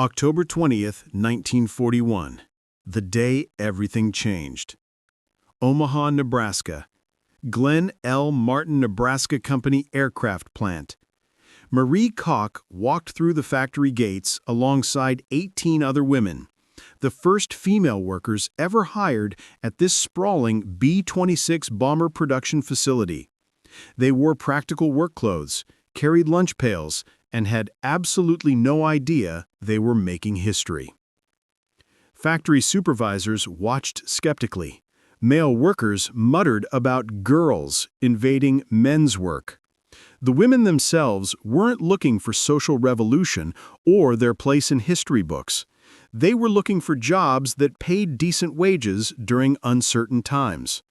October 20th, 1941. The day everything changed. Omaha, Nebraska. Glenn L. Martin Nebraska Company Aircraft Plant. Marie Calk walked through the factory gates alongside 18 other women, the first female workers ever hired at this sprawling B-26 bomber production facility. They wore practical work clothes, carried lunch pails, and had absolutely no idea they were making history. Factory supervisors watched skeptically. Male workers muttered about girls invading men's work. The women themselves weren't looking for social revolution or their place in history books. They were looking for jobs that paid decent wages during uncertain times.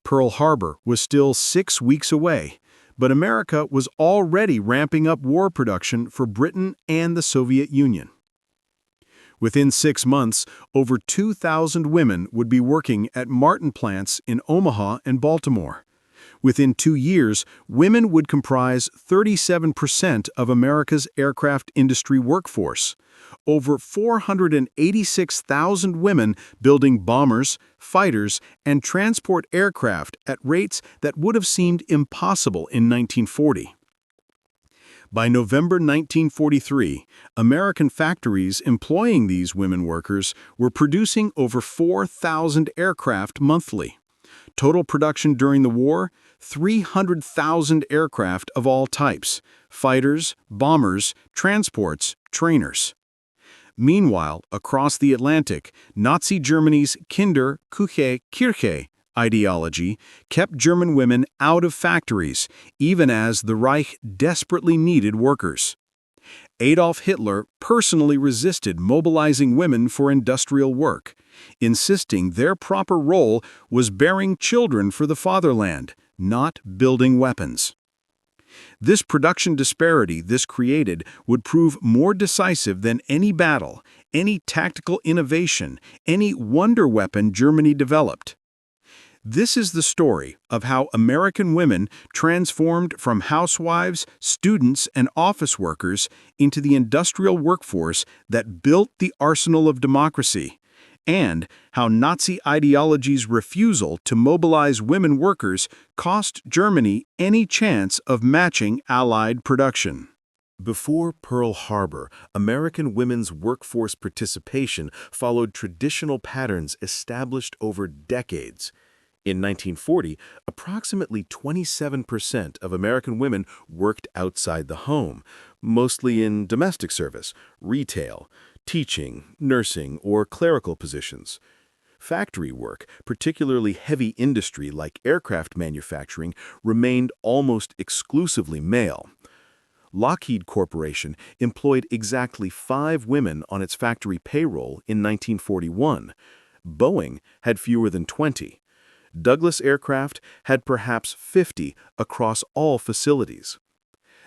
Pearl Harbor was still 6 weeks away, but America was already ramping up war production for Britain and the Soviet Union. Within 6 months, over 2,000 women would be working at Martin plants in Omaha and Baltimore. Within 2 years, women would comprise 37% of America's aircraft industry workforce. Over 486,000 women building bombers, fighters, and transport aircraft at rates that would have seemed impossible in 1940. By November 1943, American factories employing these women workers were producing over 4,000 aircraft monthly. Total production during the war, 300,000 aircraft of all types: fighters, bombers, transports, trainers. Meanwhile, across the Atlantic, Nazi Germany's Küche, Kirche ideology kept German women out of factories, even as the Reich desperately needed workers. Adolf Hitler personally resisted mobilizing women for industrial work, insisting their proper role was bearing children for the fatherland, not building weapons. This production disparity this created would prove more decisive than any battle, any tactical innovation, any wonder weapon Germany developed. This is the story of how American women transformed from housewives, students, and office workers into the industrial workforce that built the arsenal of democracy, and how Nazi ideology's refusal to mobilize women workers cost Germany any chance of matching Allied production. Before Pearl Harbor, American women's workforce participation followed traditional patterns established over decades. In 1940, approximately 27% of American women worked outside the home, mostly in domestic service, retail, teaching, nursing, or clerical positions. Factory work, particularly heavy industry like aircraft manufacturing, remained almost exclusively male. Lockheed Corporation employed exactly 5 women on its factory payroll in 1941. Boeing had fewer than 20. Douglas Aircraft had perhaps 50 across all facilities.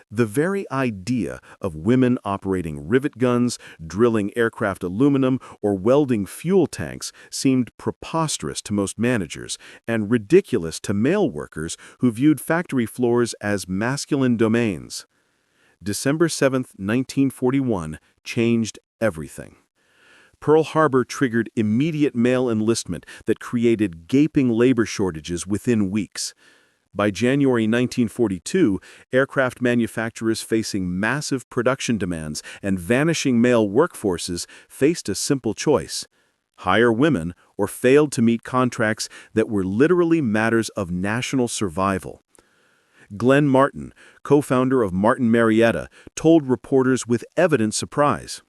The very idea of women operating rivet guns, drilling aircraft aluminum, or welding fuel tanks seemed preposterous to most managers and ridiculous to male workers who viewed factory floors as masculine domains. December 7, 1941, changed everything. Pearl Harbor triggered immediate male enlistment that created gaping labor shortages within weeks. By January 1942, aircraft manufacturers facing massive production demands and vanishing male workforces faced a simple choice: hire women or fail to meet contracts that were literally matters of national survival. Glenn Martin, co-founder of Martin Marietta, told reporters with evident surprise,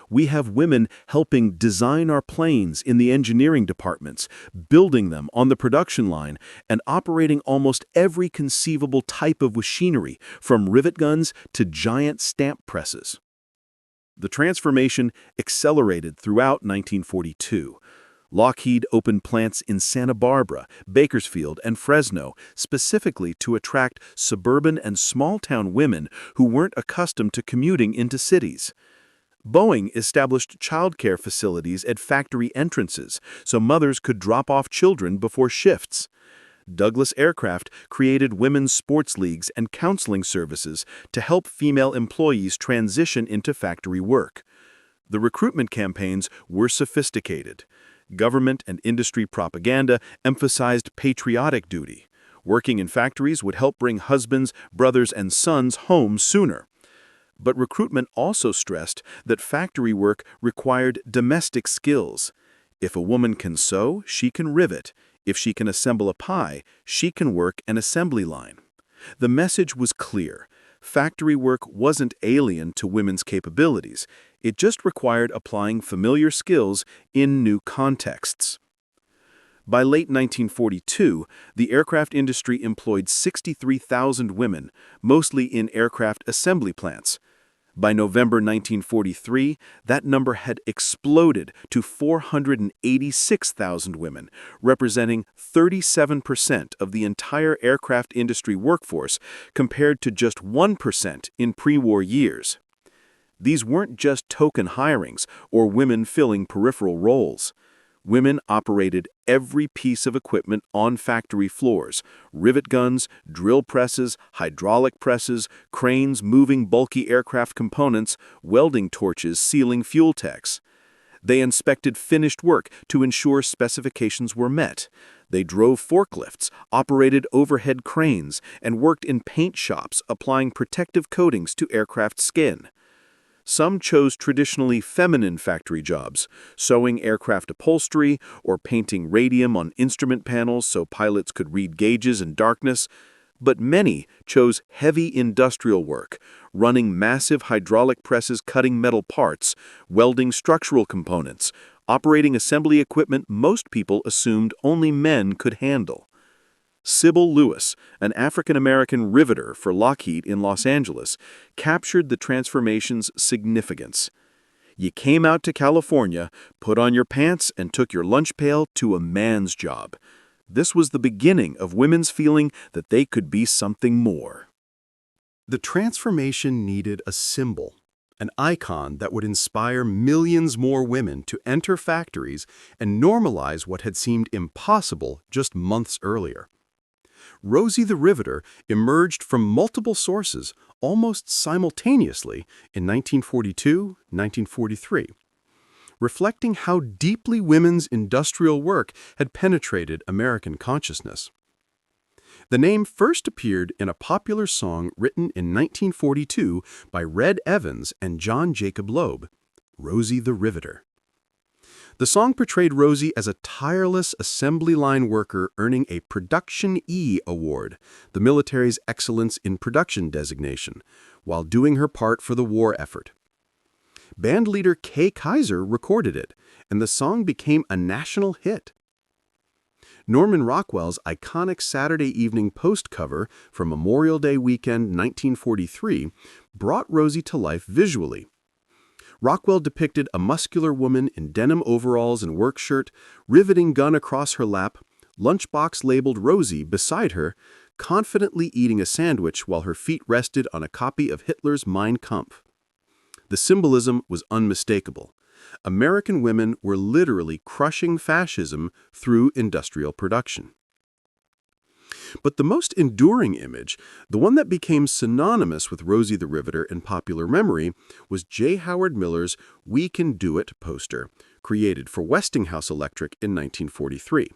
"We have women helping design our planes in the engineering departments, building them on the production line, and operating almost every conceivable type of machinery, from rivet guns to giant stamp presses." The transformation accelerated throughout 1942. Lockheed opened plants in Santa Barbara, Bakersfield, and Fresno, specifically to attract suburban and small-town women who weren't accustomed to commuting into cities. Boeing established childcare facilities at factory entrances so mothers could drop off children before shifts. Douglas Aircraft created women's sports leagues and counseling services to help female employees transition into factory work. The recruitment campaigns were sophisticated. Government and industry propaganda emphasized patriotic duty. Working in factories would help bring husbands, brothers, and sons home sooner. But recruitment also stressed that factory work required domestic skills. If a woman can sew, she can rivet. If she can assemble a pie, she can work an assembly line. The message was clear. Factory work wasn't alien to women's capabilities. It just required applying familiar skills in new contexts. By late 1942, the aircraft industry employed 63,000 women, mostly in aircraft assembly plants. By November 1943, that number had exploded to 486,000 women, representing 37% of the entire aircraft industry workforce, compared to just 1% in pre-war years. These weren't just token hirings or women filling peripheral roles. Women operated every piece of equipment on factory floors: rivet guns, drill presses, hydraulic presses, cranes moving bulky aircraft components, welding torches sealing fuel tanks. They inspected finished work to ensure specifications were met. They drove forklifts, operated overhead cranes, and worked in paint shops applying protective coatings to aircraft skin. Some chose traditionally feminine factory jobs, sewing aircraft upholstery or painting radium on instrument panels so pilots could read gauges in darkness. But many chose heavy industrial work, running massive hydraulic presses cutting metal parts, welding structural components, operating assembly equipment most people assumed only men could handle. Sybil Lewis, an African-American riveter for Lockheed in Los Angeles, captured the transformation's significance. You came out to California, put on your pants, and took your lunch pail to a man's job. This was the beginning of women's feeling that they could be something more. The transformation needed a symbol, an icon that would inspire millions more women to enter factories and normalize what had seemed impossible just months earlier. Rosie the Riveter emerged from multiple sources almost simultaneously in 1942-1943, reflecting how deeply women's industrial work had penetrated American consciousness. The name first appeared in a popular song written in 1942 by Red Evans and John Jacob Loeb, Rosie the Riveter. The song portrayed Rosie as a tireless assembly line worker earning a Production E award, the military's Excellence in Production designation, while doing her part for the war effort. Bandleader Kay Kaiser recorded it, and the song became a national hit. Norman Rockwell's iconic Saturday Evening Post cover from Memorial Day weekend 1943 brought Rosie to life visually. Rockwell depicted a muscular woman in denim overalls and work shirt, riveting gun across her lap, lunchbox labeled Rosie beside her, confidently eating a sandwich while her feet rested on a copy of Hitler's Mein Kampf. The symbolism was unmistakable. American women were literally crushing fascism through industrial production. But the most enduring image, the one that became synonymous with Rosie the Riveter in popular memory, was J. Howard Miller's We Can Do It poster, created for Westinghouse Electric in 1943.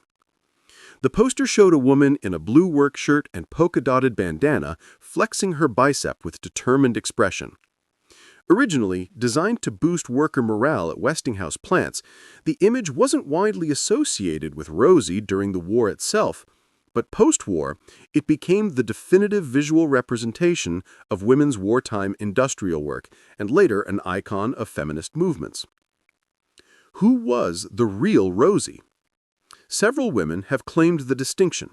The poster showed a woman in a blue work shirt and polka-dotted bandana flexing her bicep with determined expression. Originally designed to boost worker morale at Westinghouse plants, the image wasn't widely associated with Rosie during the war itself, but post-war, it became the definitive visual representation of women's wartime industrial work, and later an icon of feminist movements. Who was the real Rosie? Several women have claimed the distinction.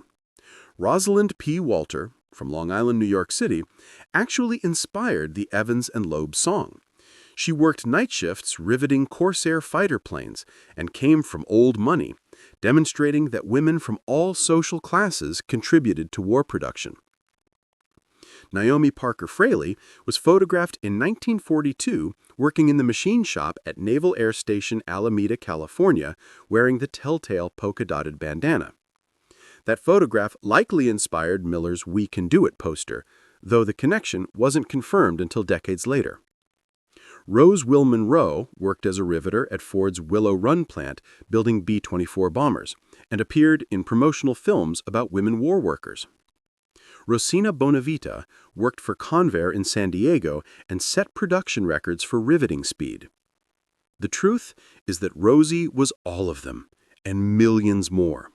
Rosalind P. Walter, from Long Island, New York City, actually inspired the Evans and Loeb song. She worked night shifts riveting Corsair fighter planes and came from old money, demonstrating that women from all social classes contributed to war production. Naomi Parker Fraley was photographed in 1942 working in the machine shop at Naval Air Station Alameda, California, wearing the telltale polka-dotted bandana. That photograph likely inspired Miller's We Can Do It poster, though the connection wasn't confirmed until decades later. Rose Will Monroe worked as a riveter at Ford's Willow Run plant building B-24 bombers and appeared in promotional films about women war workers. Rosina Bonavita worked for Convair in San Diego and set production records for riveting speed. The truth is that Rosie was all of them, and millions more.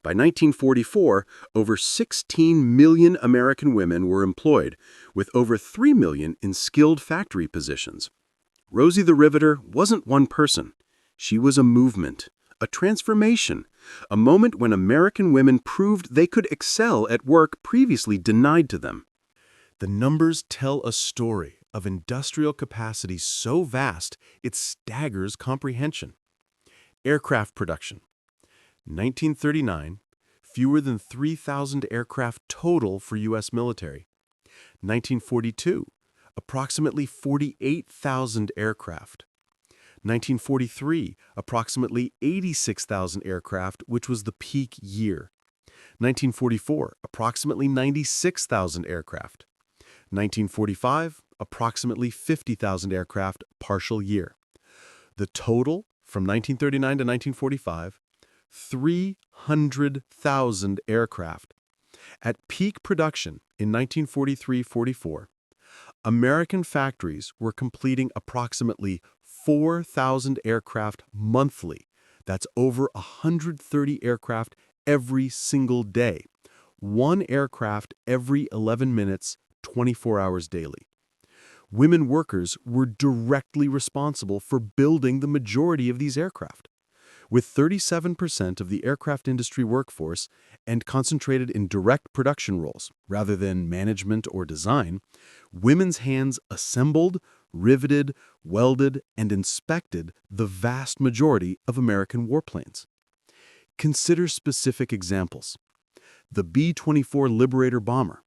By 1944, over 16 million American women were employed, with over 3 million in skilled factory positions. Rosie the Riveter wasn't one person. She was a movement, a transformation, a moment when American women proved they could excel at work previously denied to them. The numbers tell a story of industrial capacity so vast it staggers comprehension. Aircraft production. 1939, fewer than 3,000 aircraft total for U.S. military. 1942, approximately 48,000 aircraft. 1943, approximately 86,000 aircraft, which was the peak year. 1944, approximately 96,000 aircraft. 1945, approximately 50,000 aircraft, partial year. The total from 1939 to 1945, 300,000 aircraft. At peak production in 1943-44, American factories were completing approximately 4,000 aircraft monthly. That's over 130 aircraft every single day. One aircraft every 11 minutes, 24 hours daily. Women workers were directly responsible for building the majority of these aircraft. With 37% of the aircraft industry workforce and concentrated in direct production roles rather than management or design, women's hands assembled, riveted, welded, and inspected the vast majority of American warplanes. Consider specific examples. The B-24 Liberator bomber.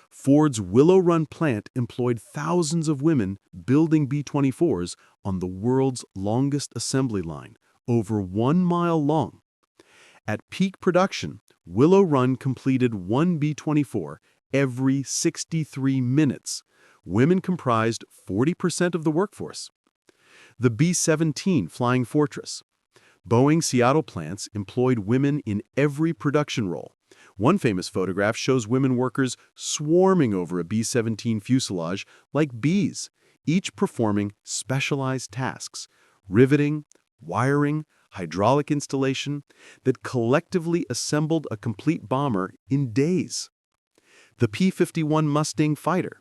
Ford's Willow Run plant employed thousands of women building B-24s on the world's longest assembly line, over 1 mile long. At peak production, Willow Run completed one B-24 every 63 minutes. Women comprised 40% of the workforce. The B-17 Flying Fortress. Boeing Seattle plants employed women in every production role. One famous photograph shows women workers swarming over a B-17 fuselage like bees, each performing specialized tasks, riveting, wiring, hydraulic installation, that collectively assembled a complete bomber in days. The P-51 Mustang fighter.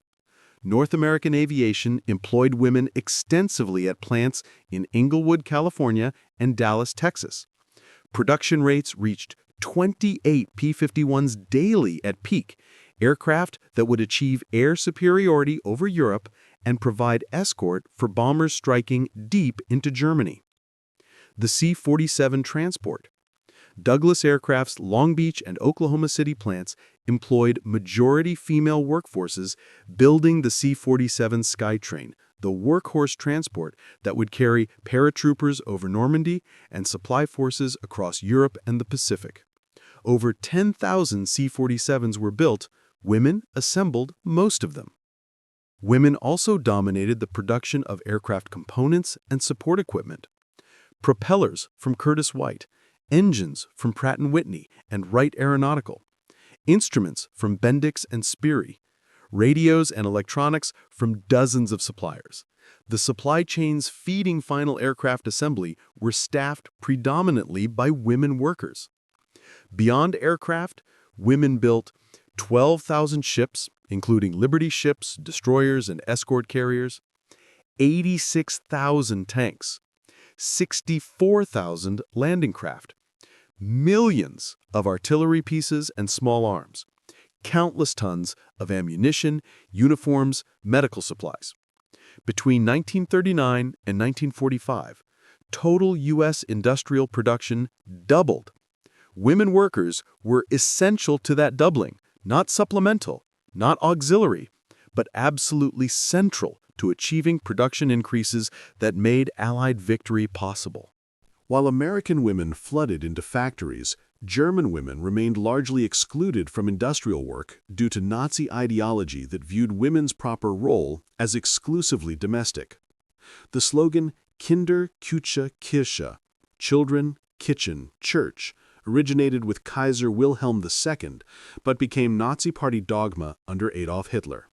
North American aviation employed women extensively at plants in Inglewood, California, and Dallas, Texas. Production rates reached 28 P-51s daily at peak, aircraft that would achieve air superiority over Europe and provide escort for bombers striking deep into Germany. The C-47 transport. Douglas Aircraft's Long Beach and Oklahoma City plants employed majority female workforces building the C-47 Skytrain, the workhorse transport that would carry paratroopers over Normandy and supply forces across Europe and the Pacific. Over 10,000 C-47s were built. Women assembled most of them. Women also dominated the production of aircraft components and support equipment. Propellers from Curtiss White, engines from Pratt & Whitney and Wright Aeronautical, instruments from Bendix and Sperry, radios and electronics from dozens of suppliers. The supply chains feeding final aircraft assembly were staffed predominantly by women workers. Beyond aircraft, women built 12,000 ships, including Liberty ships, destroyers, and escort carriers, 86,000 tanks, 64,000 landing craft, millions of artillery pieces and small arms, countless tons of ammunition, uniforms, medical supplies. Between 1939 and 1945, total U.S. industrial production doubled. Women workers were essential to that doubling, not supplemental, not auxiliary, but absolutely central to achieving production increases that made Allied victory possible. While American women flooded into factories, German women remained largely excluded from industrial work due to Nazi ideology that viewed women's proper role as exclusively domestic. The slogan Kinder, Küche, Kirche, children, kitchen, church, originated with Kaiser Wilhelm II, but became Nazi Party dogma under Adolf Hitler.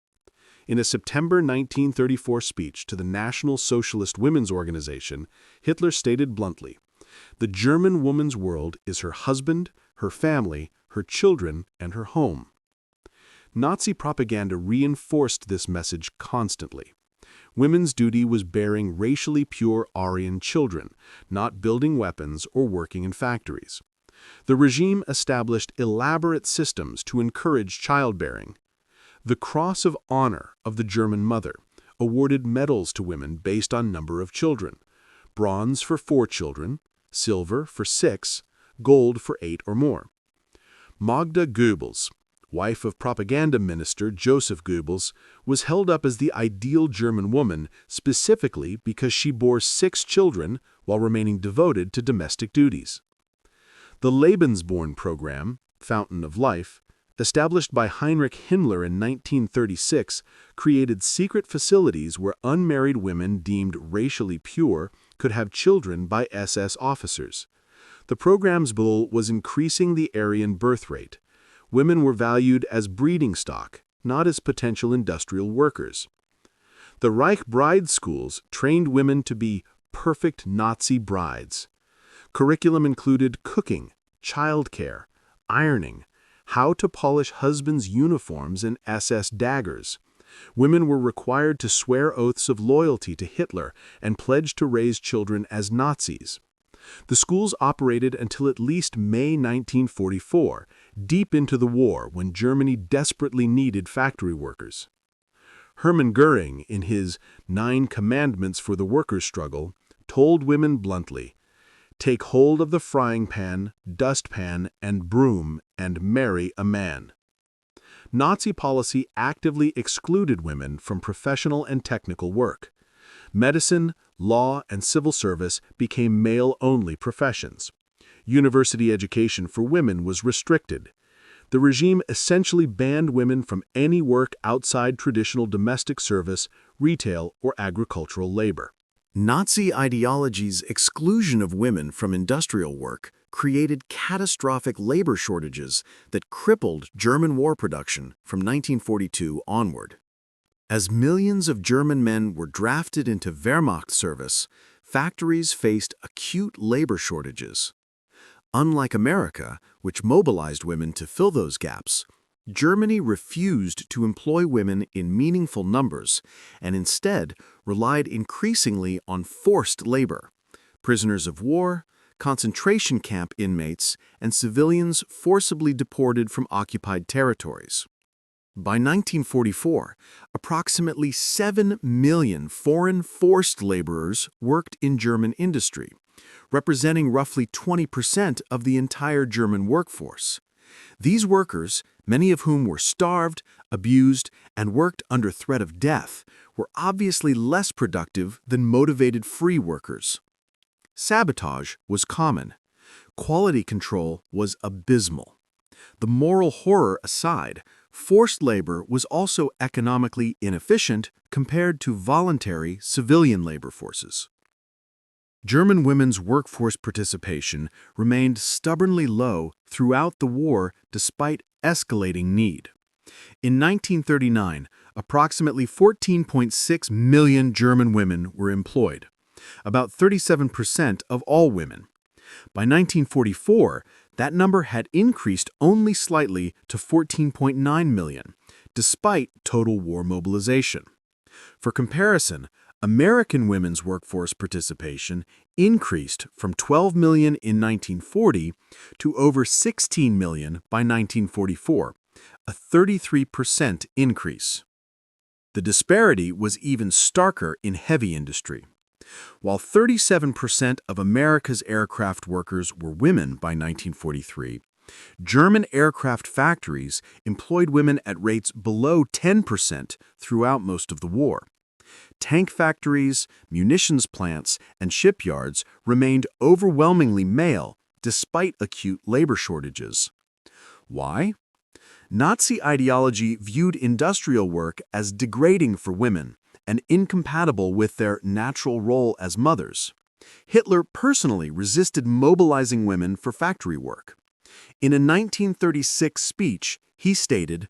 In a September 1934 speech to the National Socialist Women's Organization, Hitler stated bluntly, "The German woman's world is her husband, her family, her children, and her home." Nazi propaganda reinforced this message constantly. Women's duty was bearing racially pure Aryan children, not building weapons or working in factories. The regime established elaborate systems to encourage childbearing. The Cross of Honor of the German Mother awarded medals to women based on number of children: bronze for 4 children, silver for 6, gold for 8 or more. Magda Goebbels, wife of propaganda minister Joseph Goebbels, was held up as the ideal German woman specifically because she bore 6 children while remaining devoted to domestic duties. The Lebensborn program, Fountain of Life, established by Heinrich Himmler in 1936, created secret facilities where unmarried women deemed racially pure could have children by SS officers. The program's goal was increasing the Aryan birth rate. Women were valued as breeding stock, not as potential industrial workers. The Reich bride schools trained women to be perfect Nazi brides. Curriculum included cooking, childcare, ironing, how to polish husbands' uniforms and SS daggers. Women were required to swear oaths of loyalty to Hitler and pledge to raise children as Nazis. The schools operated until at least May 1944, deep into the war when Germany desperately needed factory workers. Hermann Göring, in his 9 Commandments for the Workers' Struggle, told women bluntly, "Take hold of the frying pan, dustpan, and broom, and marry a man." Nazi policy actively excluded women from professional and technical work. Medicine, law, and civil service became male-only professions. University education for women was restricted. The regime essentially banned women from any work outside traditional domestic service, retail, or agricultural labor. Nazi ideology's exclusion of women from industrial work created catastrophic labor shortages that crippled German war production from 1942 onward. As millions of German men were drafted into Wehrmacht service, factories faced acute labor shortages. Unlike America, which mobilized women to fill those gaps, Germany refused to employ women in meaningful numbers and instead relied increasingly on forced labor, prisoners of war, concentration camp inmates, and civilians forcibly deported from occupied territories. By 1944, approximately 7 million foreign forced laborers worked in German industry, representing roughly 20% of the entire German workforce. These workers, many of whom were starved, abused, and worked under threat of death, were obviously less productive than motivated free workers. Sabotage was common. Quality control was abysmal. The moral horror aside, forced labor was also economically inefficient compared to voluntary civilian labor forces. German women's workforce participation remained stubbornly low throughout the war despite escalating need. In 1939, approximately 14.6 million German women were employed, about 37% of all women. By 1944, that number had increased only slightly to 14.9 million, despite total war mobilization. For comparison, American women's workforce participation increased from 12 million in 1940 to over 16 million by 1944, a 33% increase. The disparity was even starker in heavy industry. While 37% of America's aircraft workers were women by 1943, German aircraft factories employed women at rates below 10% throughout most of the war. Tank factories, munitions plants, and shipyards remained overwhelmingly male despite acute labor shortages. Why? Nazi ideology viewed industrial work as degrading for women and incompatible with their natural role as mothers. Hitler personally resisted mobilizing women for factory work. In a 1936 speech, he stated,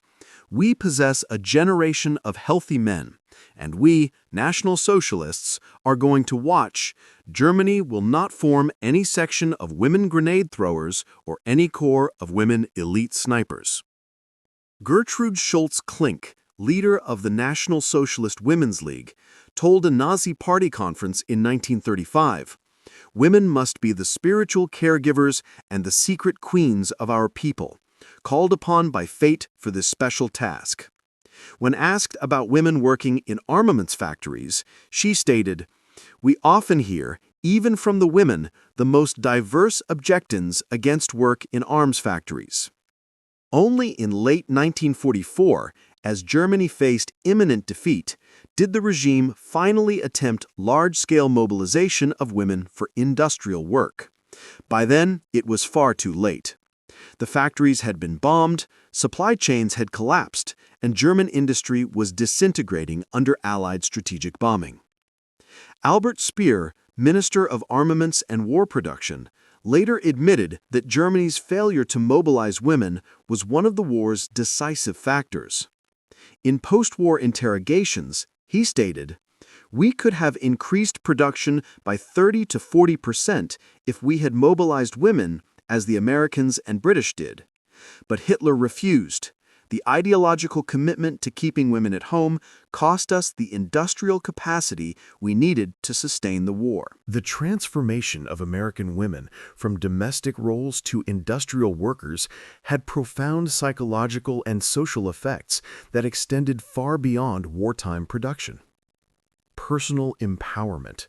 "We possess a generation of healthy men, and we, National Socialists, are going to watch. Germany will not form any section of women grenade throwers or any corps of women elite snipers." Gertrude Schultz-Klink, leader of the National Socialist Women's League, told a Nazi Party conference in 1935, "Women must be the spiritual caregivers and the secret queens of our people, called upon by fate for this special task." When asked about women working in armaments factories, she stated, "We often hear, even from the women, the most diverse objections against work in arms factories." Only in late 1944, as Germany faced imminent defeat, did the regime finally attempt large-scale mobilization of women for industrial work. By then, it was far too late. The factories had been bombed, supply chains had collapsed, and German industry was disintegrating under Allied strategic bombing. Albert Speer, Minister of Armaments and War Production, later admitted that Germany's failure to mobilize women was one of the war's decisive factors. In post-war interrogations, he stated, "We could have increased production by 30 to 40% if we had mobilized women, as the Americans and British did. But Hitler refused. The ideological commitment to keeping women at home cost us the industrial capacity we needed to sustain the war." The transformation of American women from domestic roles to industrial workers had profound psychological and social effects that extended far beyond wartime production. Personal empowerment.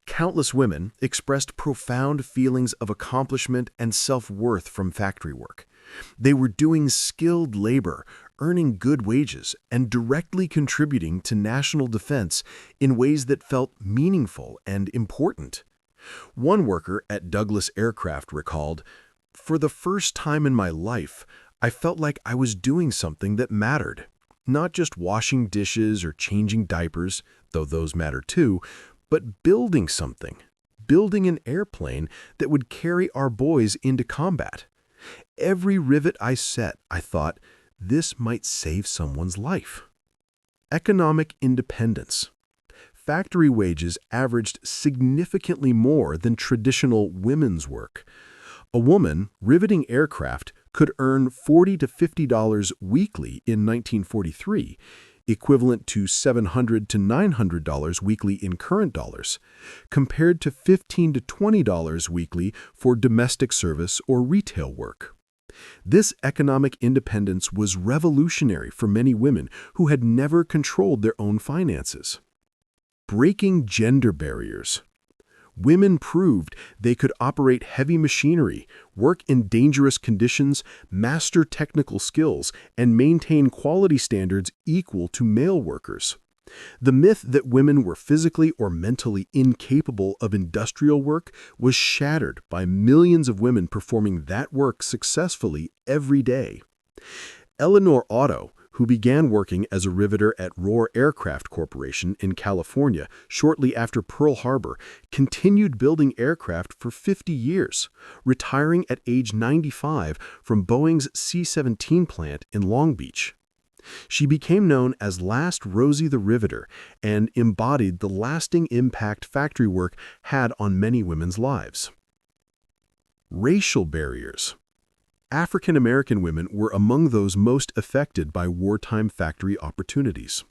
Countless women expressed profound feelings of accomplishment and self-worth from factory work. They were doing skilled labor, earning good wages, and directly contributing to national defense in ways that felt meaningful and important. One worker at Douglas Aircraft recalled, "For the first time in my life, I felt like I was doing something that mattered. Not just washing dishes or changing diapers, though those matter too, but building something, building an airplane that would carry our boys into combat. Every rivet I set, I thought, this might save someone's life." Economic independence. Factory wages averaged significantly more than traditional women's work. A woman riveting aircraft could earn $40 to $50 weekly in 1943, equivalent to $700 to $900 weekly in current dollars, compared to $15 to $20 weekly for domestic service or retail work. This economic independence was revolutionary for many women who had never controlled their own finances. Breaking gender barriers. Women proved they could operate heavy machinery, work in dangerous conditions, master technical skills, and maintain quality standards equal to male workers. The myth that women were physically or mentally incapable of industrial work was shattered by millions of women performing that work successfully every day. Eleanor Otto, who began working as a riveter at Rohr Aircraft Corporation in California shortly after Pearl Harbor, continued building aircraft for 50 years, retiring at age 95 from Boeing's C-17 plant in Long Beach. She became known as Last Rosie the Riveter and embodied the lasting impact factory work had on many women's lives. Racial barriers. African American women were among those most affected by wartime factory opportunities.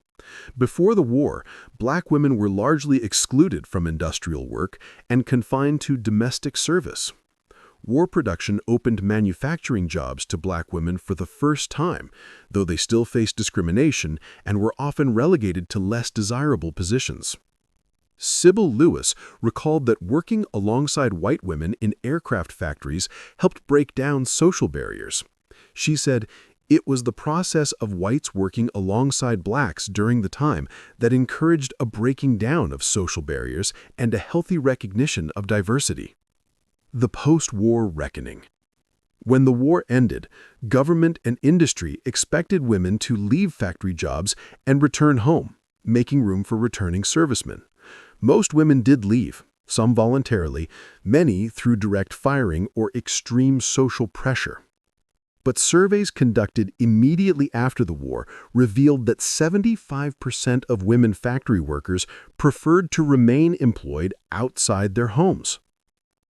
Before the war, black women were largely excluded from industrial work and confined to domestic service. War production opened manufacturing jobs to black women for the first time, though they still faced discrimination and were often relegated to less desirable positions. Sybil Lewis recalled that working alongside white women in aircraft factories helped break down social barriers. She said, "It was the process of whites working alongside blacks during the time that encouraged a breaking down of social barriers and a healthy recognition of diversity." The post-war reckoning. When the war ended, government and industry expected women to leave factory jobs and return home. making room for returning servicemen. Most women did leave, some voluntarily, many through direct firing or extreme social pressure. But surveys conducted immediately after the war revealed that 75% of women factory workers preferred to remain employed outside their homes.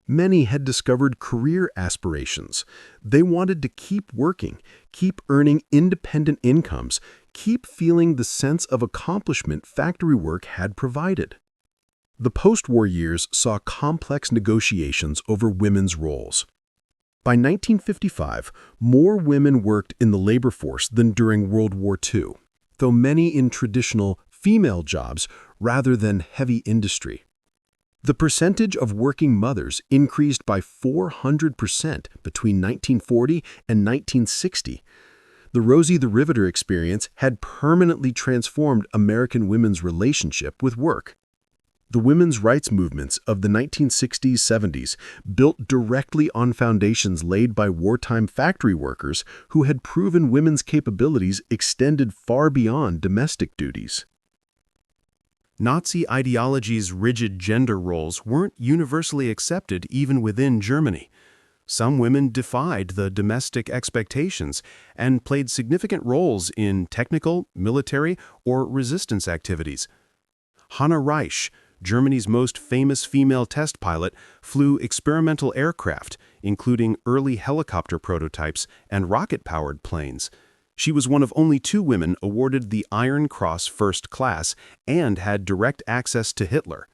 Many had discovered career aspirations. They wanted to keep working, keep earning independent incomes, keep feeling the sense of accomplishment factory work had provided. The post-war years saw complex negotiations over women's roles. By 1955, more women worked in the labor force than during World War II, though many in traditional female jobs rather than heavy industry. The percentage of working mothers increased by 400% between 1940 and 1960. The Rosie the Riveter experience had permanently transformed American women's relationship with work. The women's rights movements of the 1960s-70s built directly on foundations laid by wartime factory workers who had proven women's capabilities extended far beyond domestic duties. Nazi ideology's rigid gender roles weren't universally accepted even within Germany. Some women defied the domestic expectations and played significant roles in technical, military, or resistance activities. Hanna Reich, Germany's most famous female test pilot, flew experimental aircraft, including early helicopter prototypes and rocket-powered planes. She was one of only 2 women awarded the Iron Cross First Class and had direct access to Hitler.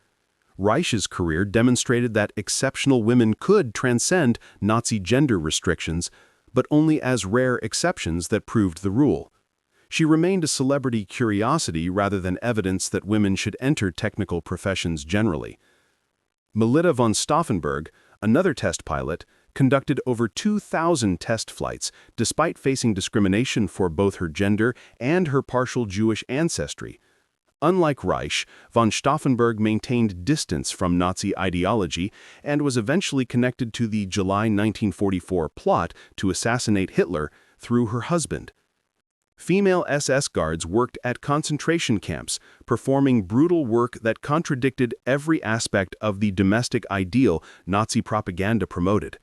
Reich's career demonstrated that exceptional women could transcend Nazi gender restrictions, but only as rare exceptions that proved the rule. She remained a celebrity curiosity rather than evidence that women should enter technical professions generally. Melita von Stauffenberg, another test pilot, conducted over 2,000 test flights despite facing discrimination for both her gender and her partial Jewish ancestry. Unlike Reich, von Stauffenberg maintained distance from Nazi ideology and was eventually connected to the July 1944 plot to assassinate Hitler through her husband. Female SS guards worked at concentration camps, performing brutal work that contradicted every aspect of the domestic ideal Nazi propaganda promoted.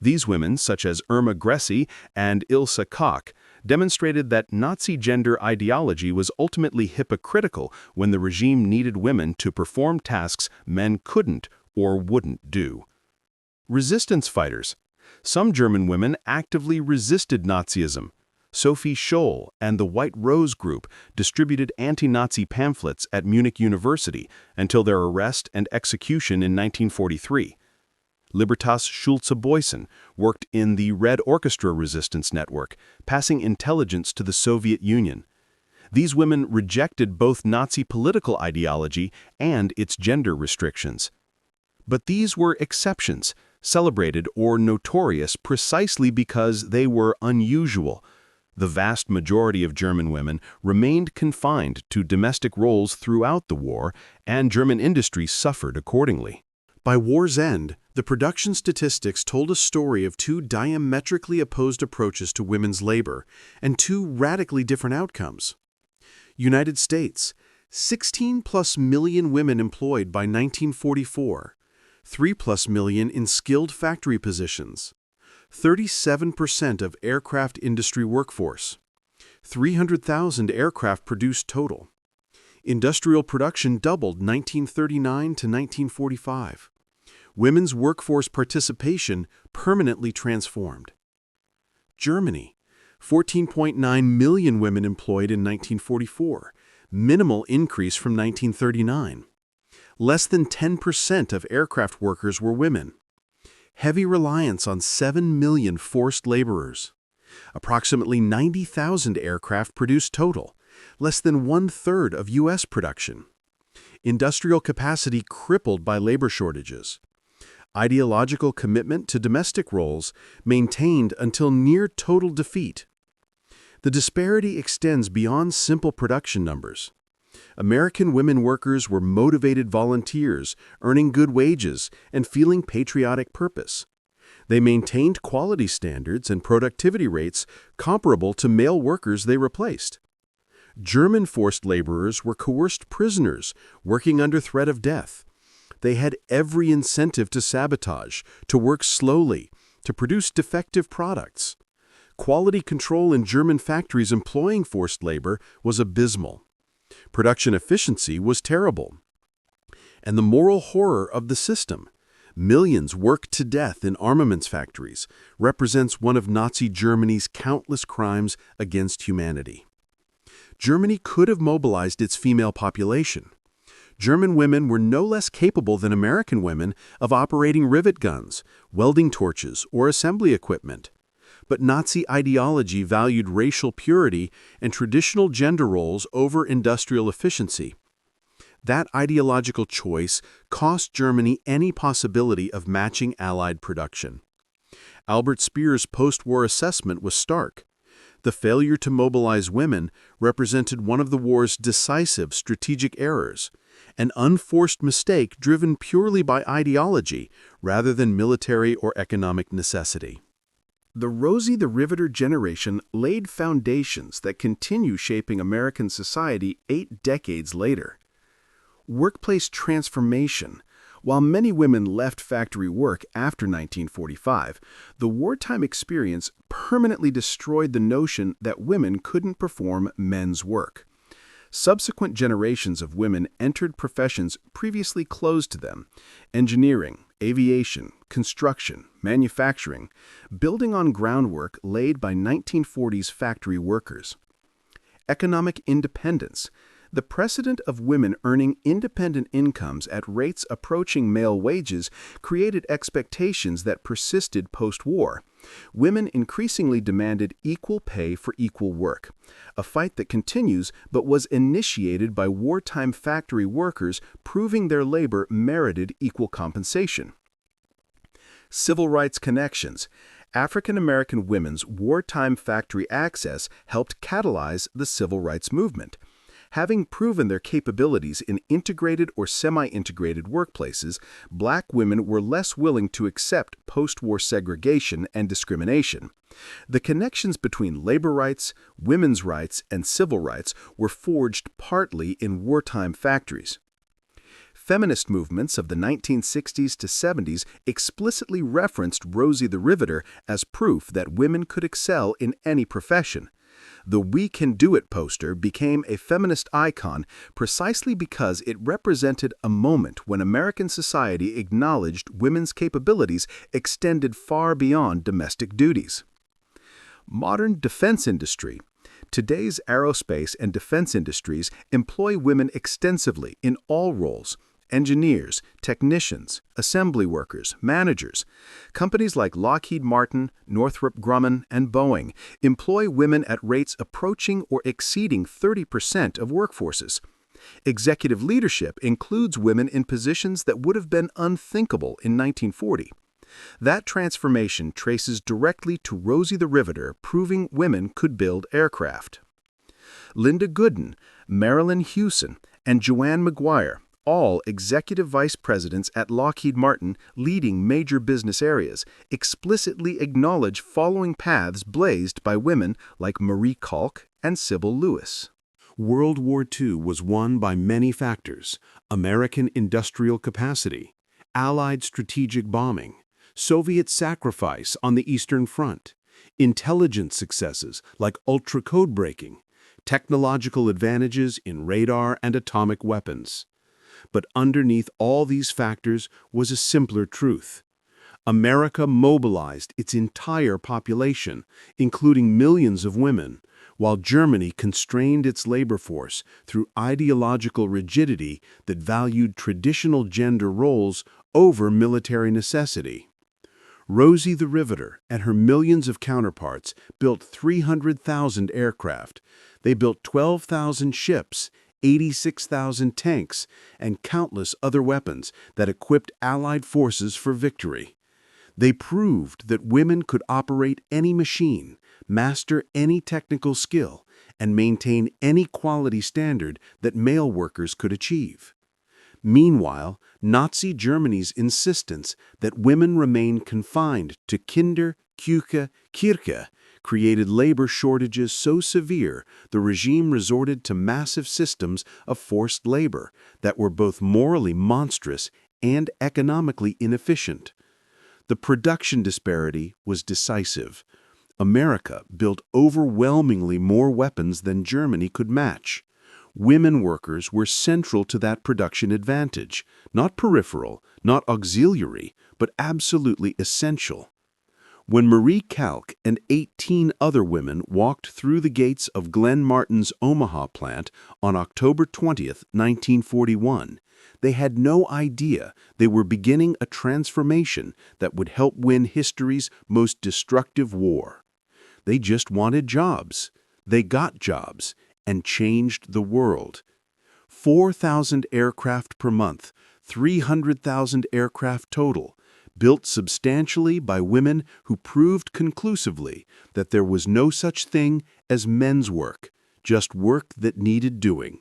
These women, such as Irma Gressy and Ilse Koch, demonstrated that Nazi gender ideology was ultimately hypocritical when the regime needed women to perform tasks men couldn't or wouldn't do. Resistance fighters. Some German women actively resisted Nazism. Sophie Scholl and the White Rose Group distributed anti-Nazi pamphlets at Munich University until their arrest and execution in 1943. Libertas Schulze-Boysen worked in the Red Orchestra resistance network, passing intelligence to the Soviet Union. These women rejected both Nazi political ideology and its gender restrictions. But these were exceptions, celebrated or notorious precisely because they were unusual. The vast majority of German women remained confined to domestic roles throughout the war, and German industry suffered accordingly. By war's end, the production statistics told a story of 2 diametrically opposed approaches to women's labor and 2 radically different outcomes. United States, 16+ million women employed by 1944, 3+ million in skilled factory positions, 37% of aircraft industry workforce, 300,000 aircraft produced total. Industrial production doubled 1939 to 1945. Women's workforce participation permanently transformed. Germany, 14.9 million women employed in 1944, minimal increase from 1939. Less than 10% of aircraft workers were women. Heavy reliance on 7 million forced laborers. Approximately 90,000 aircraft produced total, less than 1/3 of U.S. production. Industrial capacity crippled by labor shortages. Ideological commitment to domestic roles maintained until near total defeat. The disparity extends beyond simple production numbers. American women workers were motivated volunteers, earning good wages and feeling patriotic purpose. They maintained quality standards and productivity rates comparable to male workers they replaced. German forced laborers were coerced prisoners, working under threat of death. They had every incentive to sabotage, to work slowly, to produce defective products. Quality control in German factories employing forced labor was abysmal. Production efficiency was terrible. And the moral horror of the system, millions worked to death in armaments factories, represents one of Nazi Germany's countless crimes against humanity. Germany could have mobilized its female population. German women were no less capable than American women of operating rivet guns, welding torches, or assembly equipment. But Nazi ideology valued racial purity and traditional gender roles over industrial efficiency. That ideological choice cost Germany any possibility of matching Allied production. Albert Speer's post-war assessment was stark. The failure to mobilize women represented one of the war's decisive strategic errors, an unforced mistake driven purely by ideology rather than military or economic necessity. The Rosie the Riveter generation laid foundations that continue shaping American society 8 decades later. Workplace transformation. While many women left factory work after 1945, the wartime experience permanently destroyed the notion that women couldn't perform men's work. Subsequent generations of women entered professions previously closed to them: engineering, aviation, construction, manufacturing, building on groundwork laid by 1940s factory workers. Economic independence. The precedent of women earning independent incomes at rates approaching male wages created expectations that persisted post-war. Women increasingly demanded equal pay for equal work, a fight that continues but was initiated by wartime factory workers proving their labor merited equal compensation. Civil rights connections. African American women's wartime factory access helped catalyze the civil rights movement. Having proven their capabilities in integrated or semi-integrated workplaces, Black women were less willing to accept post-war segregation and discrimination. The connections between labor rights, women's rights, and civil rights were forged partly in wartime factories. Feminist movements of the 1960s to 70s explicitly referenced Rosie the Riveter as proof that women could excel in any profession. The "We Can Do It" poster became a feminist icon precisely because it represented a moment when American society acknowledged women's capabilities extended far beyond domestic duties. Modern defense industry. Today's aerospace and defense industries employ women extensively in all roles: engineers, technicians, assembly workers, managers. Companies like Lockheed Martin, Northrop Grumman, and Boeing employ women at rates approaching or exceeding 30% of workforces. Executive leadership includes women in positions that would have been unthinkable in 1940. That transformation traces directly to Rosie the Riveter proving women could build aircraft. Linda Gooden, Marilyn Hewson, and Joanne McGuire, all executive vice presidents at Lockheed Martin leading major business areas, explicitly acknowledge following paths blazed by women like Marie Calk and Sybil Lewis. World War II was won by many factors: American industrial capacity, Allied strategic bombing, Soviet sacrifice on the Eastern Front, intelligence successes like ultra-code breaking, technological advantages in radar and atomic weapons. But underneath all these factors was a simpler truth. America mobilized its entire population, including millions of women, while Germany constrained its labor force through ideological rigidity that valued traditional gender roles over military necessity. Rosie the Riveter and her millions of counterparts built 300,000 aircraft. They built 12,000 ships, 86,000 tanks, and countless other weapons that equipped Allied forces for victory. They proved that women could operate any machine, master any technical skill, and maintain any quality standard that male workers could achieve. Meanwhile, Nazi Germany's insistence that women remain confined to Kinder, Küche, Kirche created labor shortages so severe the regime resorted to massive systems of forced labor that were both morally monstrous and economically inefficient. The production disparity was decisive. America built overwhelmingly more weapons than Germany could match. Women workers were central to that production advantage, not peripheral, not auxiliary, but absolutely essential. When Marie Calk and 18 other women walked through the gates of Glenn Martin's Omaha plant on October 20th, 1941, they had no idea they were beginning a transformation that would help win history's most destructive war. They just wanted jobs. They got jobs and changed the world. 4,000 aircraft per month, 300,000 aircraft total, built substantially by women who proved conclusively that there was no such thing as men's work, just work that needed doing.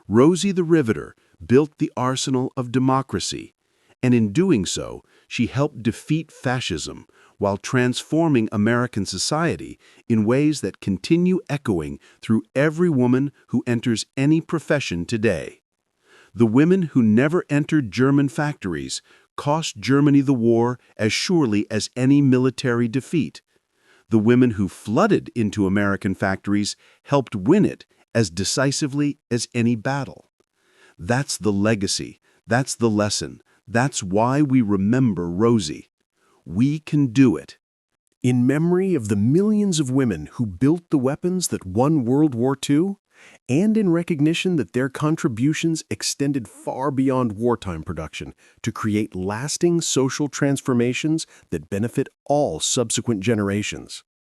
Rosie the Riveter built the arsenal of democracy, and in doing so, she helped defeat fascism while transforming American society in ways that continue echoing through every woman who enters any profession today. The women who never entered German factories cost Germany the war as surely as any military defeat. The women who flooded into American factories helped win it as decisively as any battle. That's the legacy, that's the lesson, that's why we remember Rosie. We can do it. In memory of the millions of women who built the weapons that won World War II, and in recognition that their contributions extended far beyond wartime production to create lasting social transformations that benefit all subsequent generations.